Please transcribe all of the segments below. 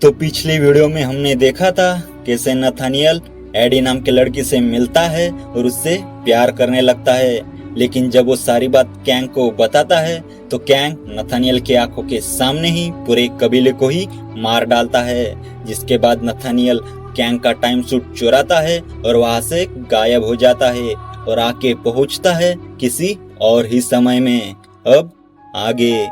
तो पिछली वीडियो में हमने देखा था कैसे नथानियल एडी नाम के लड़की से मिलता है और उससे प्यार करने लगता है। लेकिन जब वो सारी बात कैंग को बताता है तो कैंग नथानियल की आंखों के सामने ही पूरे कबीले को ही मार डालता है। जिसके बाद नथानियल कैंग का टाइम सूट चुराता है और वहां से गायब हो जाता है और आके पहुंचता है किसी और ही समय में। अब आगे।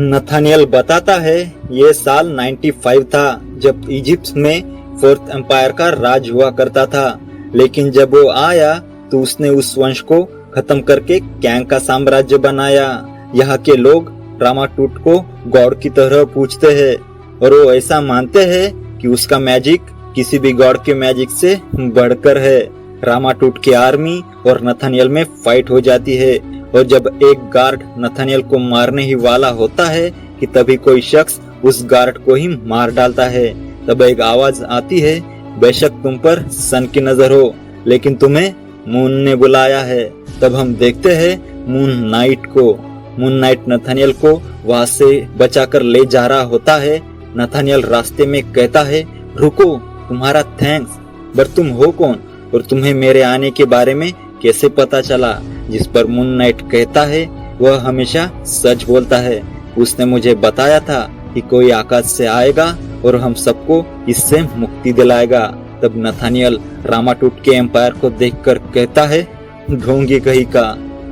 नथानियल बताता है ये साल 95 था जब इजिप्ट में फोर्थ एम्पायर का राज हुआ करता था। लेकिन जब वो आया तो उसने उस वंश को खत्म करके कैंग का साम्राज्य बनाया। यहाँ के लोग रामाटूट को गॉड की तरह पूजते हैं और वो ऐसा मानते हैं कि उसका मैजिक किसी भी गॉड के मैजिक से बढ़कर है। रामाटूट की आर्मी और नथानियल में फाइट हो जाती है और जब एक गार्ड नथानियल को मारने ही वाला होता है कि तभी कोई शख्स उस गार्ड को ही मार डालता है। तब एक आवाज आती है, बेशक तुम पर सन की नजर हो लेकिन तुम्हें मून ने बुलाया है। तब हम देखते हैं मून नाइट को। मून नाइट नथानियल को वहां से बचाकर ले जा रहा होता है। नथानियल रास्ते में कहता है, रुको, तुम्हारा थैंक्स, पर तुम हो कौन और तुम्हें मेरे आने के बारे में कैसे पता चला? जिस पर मून नाइट कहता है वह हमेशा सच बोलता है। उसने मुझे बताया था कि कोई आकाश से आएगा और हम सबको इससे मुक्ति दिलाएगा। तब नथानियल रामाटूट के एम्पायर को देखकर कहता है, ढोंगी कहीं का।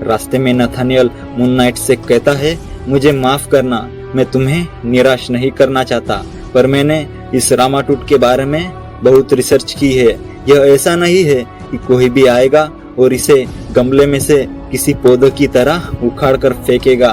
रास्ते में नथानियल मून नाइट से कहता है, मुझे माफ करना, मैं तुम्हें निराश नहीं करना चाहता, पर मैंने इस रामाटूट के बारे में बहुत रिसर्च की है। यह ऐसा नहीं है कि कोई भी आएगा और इसे गमले में से किसी पौधे की तरह उखाड़ कर फेंकेगा।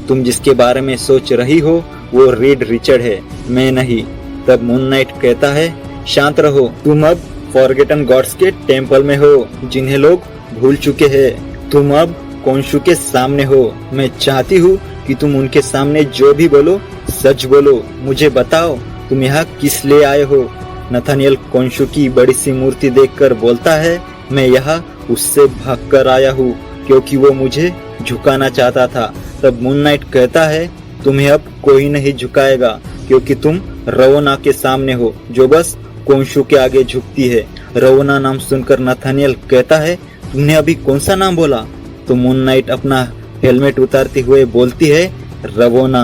तुम जिसके बारे में सोच रही हो वो रीड रिचर्ड है, मैं नहीं। तब मून नाइट कहता है, शांत रहो, तुम अब फॉरगेटन गॉड्स के टेम्पल में हो जिन्हें लोग भूल चुके हैं। तुम अब कोंशु के सामने हो। मैं चाहती हूँ कि तुम उनके सामने जो भी बोलो सच बोलो। मुझे बताओ तुम यहाँ किस लिए आए हो? नथानियल कोंशु की बड़ी सी मूर्ति देखकर बोलता है, मैं यहाँ उससे भागकर आया हूँ क्योंकि वो मुझे झुकाना चाहता था। तब मून नाइट कहता है, तुम्हें अब कोई नहीं झुकाएगा क्योंकि तुम रवोना के सामने हो जो बस कोंशु के आगे झुकती है। रवोना नाम सुनकर नथानियल कहता है, तुमने अभी कौन सा नाम बोला? तो मून नाइट अपना हेलमेट उतारते हुए बोलती है, रवोना।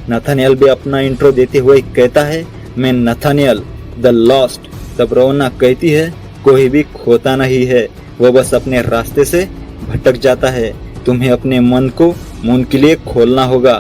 नथानियल भी अपना इंट्रो देते हुए कहता है, मैं नथानियल द लॉस्ट। तब रवोना कहती है, कोई भी खोता नहीं है, वो बस अपने रास्ते से भटक जाता है। तुम्हें अपने मन को मून के लिए खोलना होगा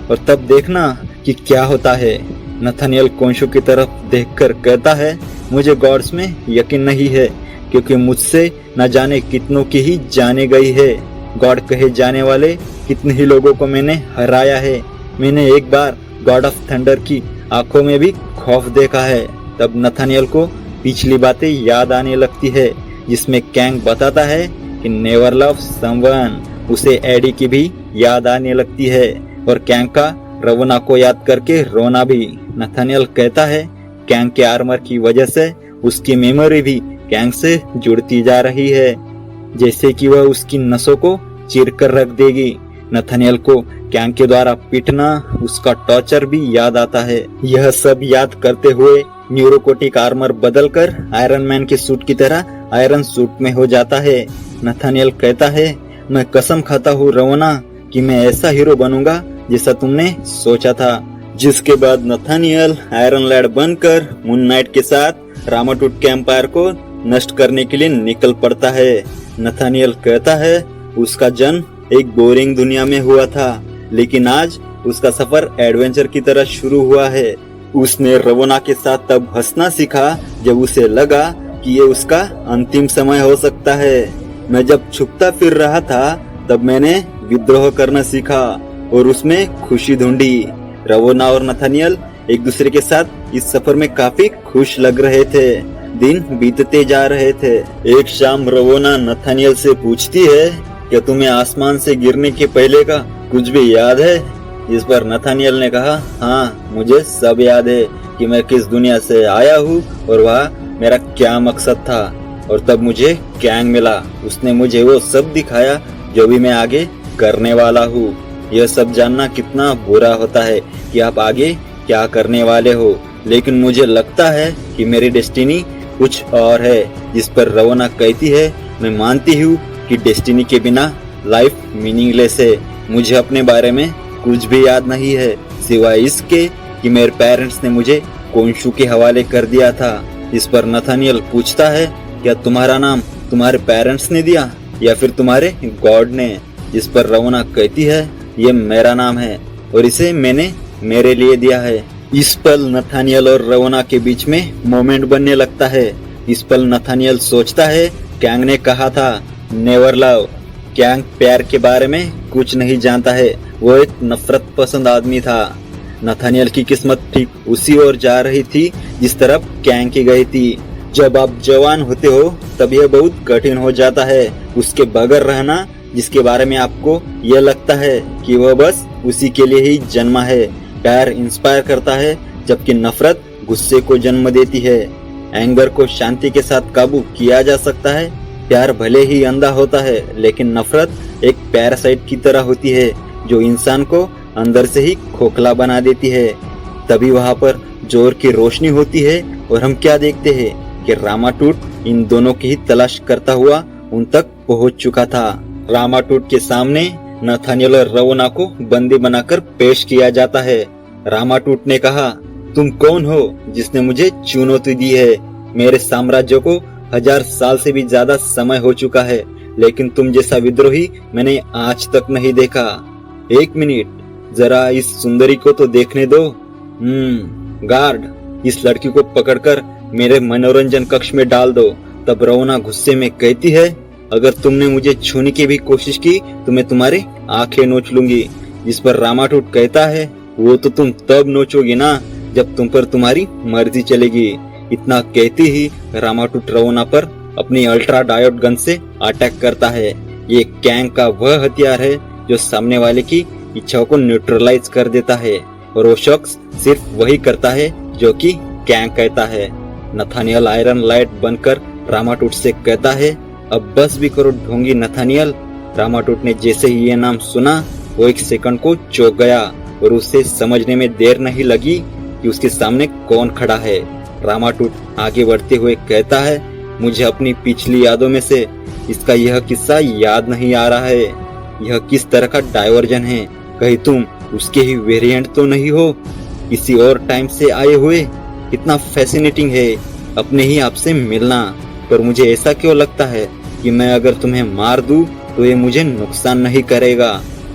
और तब देखना कि क्या होता है। नथानियल कोंशु की तरफ देखकर कहता है, मुझे गॉड्स में यकीन नहीं है क्योंकि मुझसे न जाने कितनों की ही जाने गई है। गॉड कहे जाने वाले कितने ही लोगों को मैंने हराया है। मैंने एक बार गॉड ऑफ थंडर की आंखों में भी खौफ देखा है। तब नथानियल को पिछली बातें याद आने लगती है जिसमें कैंग बताता है कि नेवर लव समवन। उसे एडी की भी याद आने लगती है और कैंग का रवोना को याद करके रोना भी। नथानियल कहता है, कैंग के आर्मर की वजह से उसकी मेमोरी भी कैंग से जुड़ती जा रही है, जैसे कि वह उसकी नसों को चीर कर रख देगी। नथानियल को कैंग के द्वारा पीटना, उसका टॉर्चर भी याद आता है। यह सब याद करते हुए न्यूरोकोटिक आर्मर बदलकर आयरन मैन के सूट की तरह आयरन सूट में हो जाता है। नथानियल कहता है, मैं कसम खाता हूँ रवोना कि मैं ऐसा हीरो बनूंगा जैसा तुमने सोचा था। जिसके बाद नथानियल आयरन लैड बनकर मून नाइट के साथ रामाटूट के एम्पायर को नष्ट करने के लिए निकल पड़ता है। नथानियल कहता है, उसका जन्म एक बोरिंग दुनिया में हुआ था लेकिन आज उसका सफर एडवेंचर की तरह शुरू हुआ है। उसने रवोना के साथ तब हंसना सीखा जब उसे लगा कि ये उसका अंतिम समय हो सकता है। मैं जब छुपता फिर रहा था तब मैंने विद्रोह करना सीखा और उसमें खुशी ढूंढी। रवोना और नथानियल एक दूसरे के साथ इस सफर में काफी खुश लग रहे थे। दिन बीतते जा रहे थे। एक शाम रवोना नथानियल से पूछती है, क्या तुम्हें आसमान से गिरने के पहले का कुछ भी याद है? इस पर नथानियल ने कहा, हाँ मुझे सब याद है कि मैं किस दुनिया से आया हूँ और वहाँ मेरा क्या मकसद था। और तब मुझे कैंग मिला। उसने मुझे वो सब दिखाया जो भी मैं आगे करने वाला हूँ। यह सब जानना कितना बुरा होता है कि आप आगे क्या करने वाले हो, लेकिन मुझे लगता है कि मेरी डेस्टिनी कुछ और है। जिस पर रवना कहती है, मैं मानती हूँ कि डेस्टिनी के बिना लाइफ मीनिंगलेस है। मुझे अपने बारे में कुछ भी याद नहीं है, सिवाय इसके कि मेरे पेरेंट्स ने मुझे कोनशू के हवाले कर दिया था। इस पर नथानियल पूछता है, क्या तुम्हारा नाम तुम्हारे पेरेंट्स ने दिया या फिर तुम्हारे गॉड ने? जिस पर रवना कहती है, ये मेरा नाम है और इसे मैंने मेरे लिए दिया है। इस पल नथानियल और रवना के बीच में मोमेंट बनने लगता है। इस पल नथानियल सोचता है, कैंग ने कहा था नेवर लव। कैंग प्यार के बारे में कुछ नहीं जानता है, वो एक नफरत पसंद आदमी था। नथानियल की किस्मत ठीक उसी ओर जा रही थी जिस तरफ कैंग की गई थी। जब आप जवान होते हो तब यह बहुत कठिन हो जाता है उसके बगैर रहना जिसके बारे में आपको यह लगता है कि वह बस उसी के लिए ही जन्मा है। प्यार इंस्पायर करता है जबकि नफरत गुस्से को जन्म देती है। एंगर को शांति के साथ काबू किया जा सकता है। प्यार भले ही अंधा होता है, लेकिन नफरत एक पैरासाइट की तरह होती है जो इंसान को अंदर से ही खोखला बना देती है। तभी वहाँ पर जोर की रोशनी होती है और हम क्या देखते हैं कि रामाटूट इन दोनों की ही तलाश करता हुआ उन तक पहुँच चुका था। रामाटूट के सामने नथानियल और रवना को बंदी बनाकर पेश किया जाता है। रामाटूट ने कहा, तुम कौन हो जिसने मुझे चुनौती दी है? मेरे साम्राज्य को 1000 साल से भी ज्यादा समय हो चुका है, लेकिन तुम जैसा विद्रोही मैंने आज तक नहीं देखा। एक मिनट, जरा इस सुंदरी को तो देखने दो। गार्ड, इस लड़की को पकड़कर मेरे मनोरंजन कक्ष में डाल दो। तब रवना गुस्से में कहती है, अगर तुमने मुझे छूने की भी कोशिश की तो मैं तुम्हारी आंखें नोच लूंगी। जिस पर रामाटूट कहता है, वो तो तुम तब नोचोगी ना जब तुम पर तुम्हारी मर्जी चलेगी। इतना कहते ही रामाटूट रवना पर अपनी अल्ट्रा डायोड गन से अटैक करता है। ये कैंग का वह हथियार है जो सामने वाले की इच्छाओं को न्यूट्रलाइज कर देता है, और वो शख्स सिर्फ वही करता है जो कि कैंग कहता है। नथानियल आयरन लाइट बनकर रामाटूट से कहता है, अब बस भी करो ढोंगी नथानियल। रामाटूट ने जैसे ही ये नाम सुना, वो एक सेकंड को चौंक गया और उसे समझने में देर नहीं लगी कि उसके सामने कौन खड़ा है। रामाटूट आगे बढ़ते हुए कहता है, मुझे अपनी पिछली यादों में से इसका यह किस्सा याद नहीं आ रहा है। यह किस तरह का डायवर्जन है? कहीं तुम उसके ही वेरिएंट तो नहीं हो, किसी और टाइम से आए हुए? कितना फैसिनेटिंग है अपने ही आप से मिलना। पर मुझे ऐसा क्यों लगता है कि मैं अगर तुम्हें मार दूं तो ये मुझे नुकसान नहीं करेगा।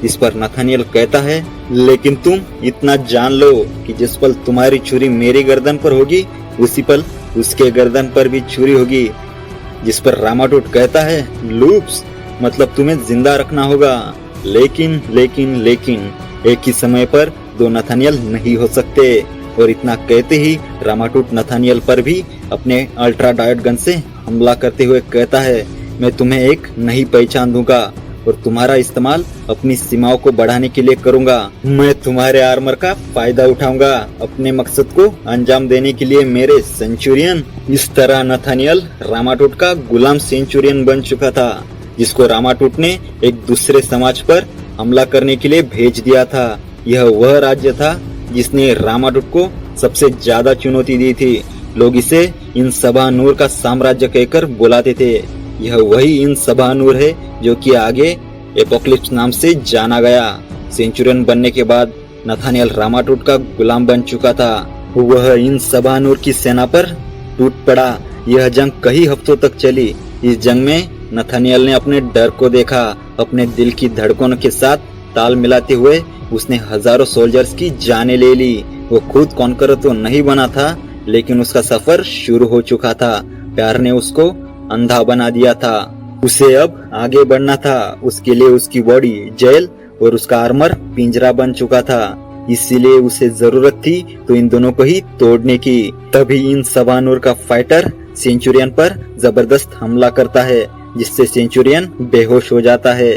इस पर नथानियल कहता है, लेकिन तुम इतना जान लो कि जिस पल तुम्हारी छुरी मेरी गर्दन पर होगी, उसी पल उसके गर्दन पर भी छुरी होगी। जिस पर रामाटूट कहता है, लूप्स, मतलब तुम्हें जिंदा रखना होगा। लेकिन लेकिन लेकिन एक ही समय पर दो नथानियल नहीं हो सकते। और इतना कहते ही रामाटूट नथानियल पर भी अपने अल्ट्रा डायोड गन से हमला करते हुए कहता है, मैं तुम्हें एक नई पहचान दूंगा और तुम्हारा इस्तेमाल अपनी सीमाओं को बढ़ाने के लिए करूंगा। मैं तुम्हारे आर्मर का फायदा उठाऊंगा अपने मकसद को अंजाम देने के लिए, मेरे सेंचुरियन। इस तरह नथानियल रामाटूट का गुलाम सेंचुरियन बन चुका था, जिसको रामाटूट ने एक दूसरे समाज पर हमला करने के लिए भेज दिया था। यह वह राज्य था जिसने रामाटूट को सबसे ज्यादा चुनौती दी थी। लोग इसे इन सभा नूर का साम्राज्य कहकर बुलाते थे। यह वही इन सभा नूर है जो कि आगे एपोक्लिप्स नाम से जाना गया। सेंचुरियन बनने के बाद नथानियल रामाटूट का गुलाम बन चुका था। वह इन सभा नूर की सेना पर टूट पड़ा। यह जंग कई हफ्तों तक चली। इस जंग में नथानियल ने अपने डर को देखा। अपने दिल की धड़कनों के साथ ताल मिलाते हुए उसने हजारों सोल्जर्स की जानें ले ली। वो खुद कॉन्करर तो नहीं बना था, लेकिन उसका सफर शुरू हो चुका था। प्यार ने उसको अंधा बना दिया था। उसे अब आगे बढ़ना था। उसके लिए उसकी बॉडी जेल और उसका आर्मर पिंजरा बन चुका था। इसीलिए उसे जरूरत थी तो इन दोनों को ही तोड़ने की। तभी इन सवानूर का फाइटर सेंचुरियन पर जबरदस्त हमला करता है, जिससे सेंचुरियन बेहोश हो जाता है।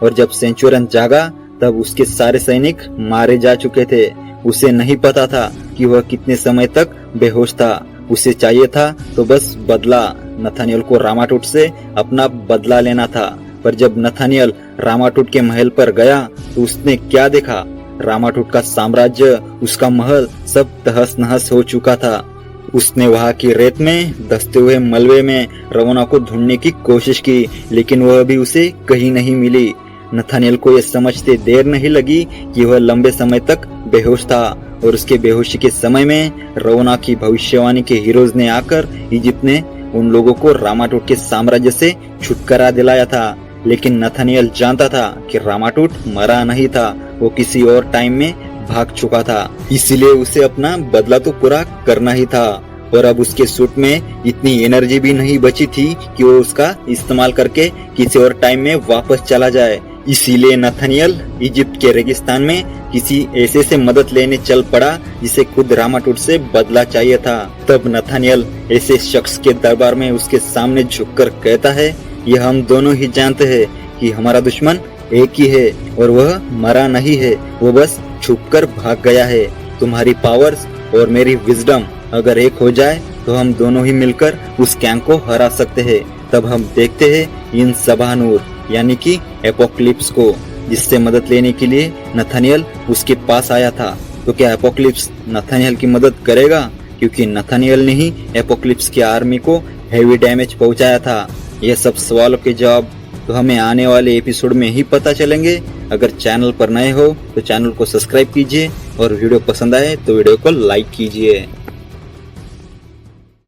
और जब सेंचुरियन जागा तब उसके सारे सैनिक मारे जा चुके थे। उसे नहीं पता था कि वह कितने समय तक बेहोश था। उसे चाहिए था तो बस बदला। नथानियल को रामाटुट से अपना बदला लेना था। पर जब नथानियल रामाटुट के महल पर गया तो उसने क्या देखा? रामाटुट का साम्राज्य, उसका महल सब तहस नहस हो चुका था। उसने वहां की रेत में धंसते हुए मलबे में रवना को ढूंढने की कोशिश की, लेकिन वह भी उसे कहीं नहीं मिली। नथानियल को यह समझते देर नहीं लगी कि वह लंबे समय तक बेहोश था और उसके बेहोशी के समय में रवना की भविष्यवाणी के हीरोज ने आकर इजिप्ट ने उन लोगों को रामाटुट के साम्राज्य से छुटकारा दिलाया था। लेकिन नथानियल जानता था कि रामाटुट मरा नहीं था, वो किसी और टाइम में भाग चुका था। इसीलिए उसे अपना बदला तो पूरा करना ही था। और अब उसके सूट में इतनी एनर्जी भी नहीं बची थी कि वो उसका इस्तेमाल करके किसी और टाइम में वापस चला जाए। इसीलिए नथानियल इजिप्ट के रेगिस्तान में किसी ऐसे से मदद लेने चल पड़ा जिसे खुद रामाटुट से बदला चाहिए था। तब नथानियल ऐसे शख्स के दरबार में उसके सामने झुककर कहता है, यह हम दोनों ही जानते हैं कि हमारा दुश्मन एक ही है और वह मरा नहीं है, वो बस छुपकर भाग गया है। तुम्हारी पावर्स और मेरी विजडम अगर एक हो जाए तो हम दोनों ही मिलकर उस गैंग को हरा सकते हैं। तब हम देखते हैं इन सबानूर यानी कि एपोक्लिप्स को, जिससे मदद लेने के लिए नथानियल उसके पास आया था। तो क्या एपोक्लिप्स नथानियल की मदद करेगा? क्योंकि नथानियल ने ही एपोक्लिप्स की आर्मी को हेवी डैमेज पहुंचाया था। यह सब सवालों के जवाब तो हमें आने वाले एपिसोड में ही पता चलेंगे। अगर चैनल पर नए हो तो चैनल को सब्सक्राइब कीजिए और वीडियो पसंद आए तो वीडियो को लाइक कीजिए।